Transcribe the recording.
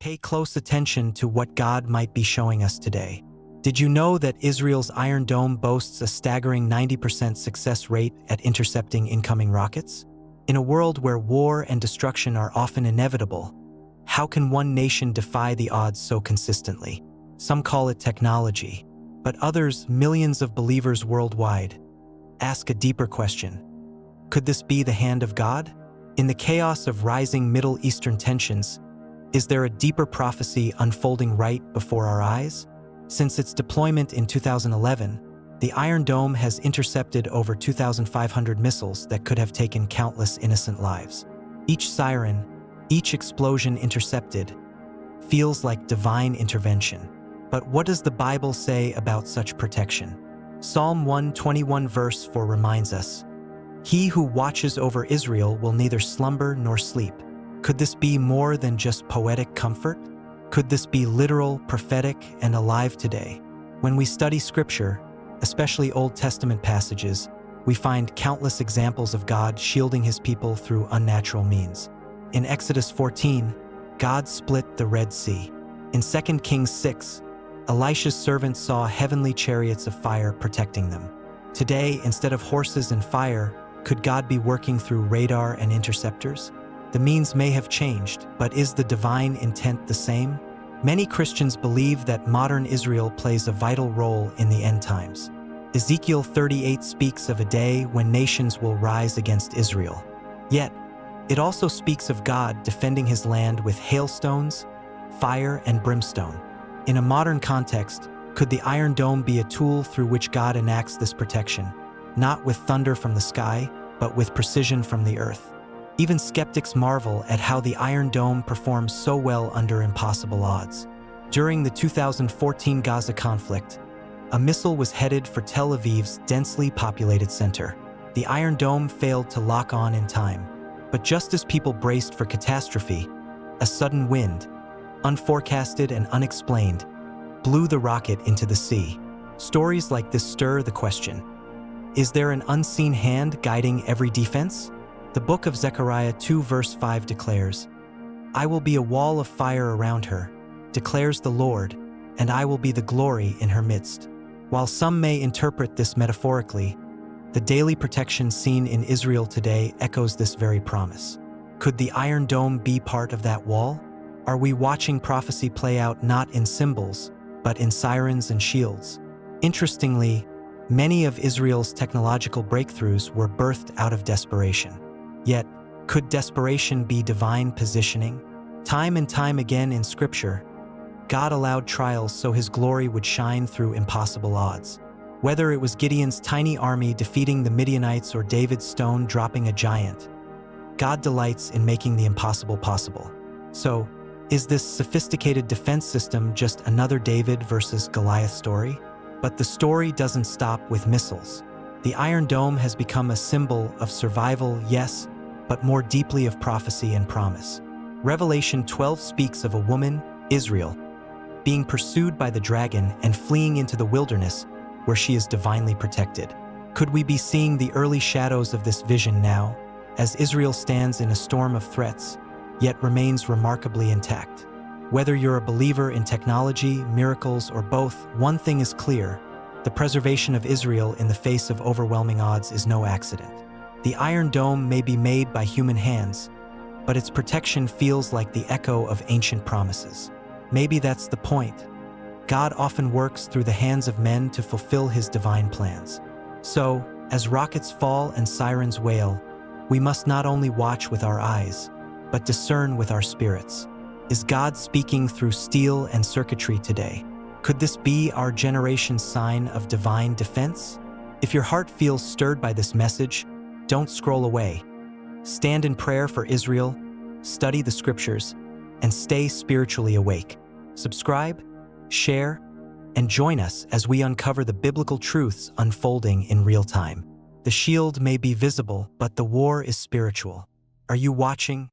Pay close attention to what God might be showing us today. Did you know that Israel's Iron Dome boasts a staggering 90% success rate at intercepting incoming rockets? In a world where war and destruction are often inevitable, how can one nation defy the odds so consistently? Some call it technology, but others, millions of believers worldwide, ask a deeper question. Could this be the hand of God? In the chaos of rising Middle Eastern tensions, is there a deeper prophecy unfolding right before our eyes? Since its deployment in 2011, the Iron Dome has intercepted over 2,500 missiles that could have taken countless innocent lives. Each siren, each explosion intercepted, feels like divine intervention. But what does the Bible say about such protection? Psalm 121 verse 4 reminds us, "He who watches over Israel will neither slumber nor sleep." Could this be more than just poetic comfort? Could this be literal, prophetic, and alive today? When we study Scripture, especially Old Testament passages, we find countless examples of God shielding His people through unnatural means. In Exodus 14, God split the Red Sea. In 2 Kings 6, Elisha's servants saw heavenly chariots of fire protecting them. Today, instead of horses and fire, could God be working through radar and interceptors? The means may have changed, but is the divine intent the same? Many Christians believe that modern Israel plays a vital role in the end times. Ezekiel 38 speaks of a day when nations will rise against Israel. Yet, it also speaks of God defending His land with hailstones, fire, and brimstone. In a modern context, could the Iron Dome be a tool through which God enacts this protection, not with thunder from the sky, but with precision from the earth? Even skeptics marvel at how the Iron Dome performs so well under impossible odds. During the 2014 Gaza conflict, a missile was headed for Tel Aviv's densely populated center. The Iron Dome failed to lock on in time, but just as people braced for catastrophe, a sudden wind, unforecasted and unexplained, blew the rocket into the sea. Stories like this stir the question, is there an unseen hand guiding every defense? The book of Zechariah 2 verse 5 declares, "I will be a wall of fire around her, declares the Lord, and I will be the glory in her midst." While some may interpret this metaphorically, the daily protection seen in Israel today echoes this very promise. Could the Iron Dome be part of that wall? Are we watching prophecy play out not in symbols, but in sirens and shields? Interestingly, many of Israel's technological breakthroughs were birthed out of desperation. Yet, could desperation be divine positioning? Time and time again in Scripture, God allowed trials so His glory would shine through impossible odds. Whether it was Gideon's tiny army defeating the Midianites or David's stone dropping a giant, God delights in making the impossible possible. So, is this sophisticated defense system just another David versus Goliath story? But the story doesn't stop with missiles. The Iron Dome has become a symbol of survival, yes, but more deeply of prophecy and promise. Revelation 12 speaks of a woman, Israel, being pursued by the dragon and fleeing into the wilderness where she is divinely protected. Could we be seeing the early shadows of this vision now, as Israel stands in a storm of threats, yet remains remarkably intact? Whether you're a believer in technology, miracles, or both, one thing is clear: the preservation of Israel in the face of overwhelming odds is no accident. The Iron Dome may be made by human hands, but its protection feels like the echo of ancient promises. Maybe that's the point. God often works through the hands of men to fulfill His divine plans. So, as rockets fall and sirens wail, we must not only watch with our eyes, but discern with our spirits. Is God speaking through steel and circuitry today? Could this be our generation's sign of divine defense? If your heart feels stirred by this message, don't scroll away. Stand in prayer for Israel, study the Scriptures, and stay spiritually awake. Subscribe, share, and join us as we uncover the biblical truths unfolding in real time. The shield may be visible, but the war is spiritual. Are you watching,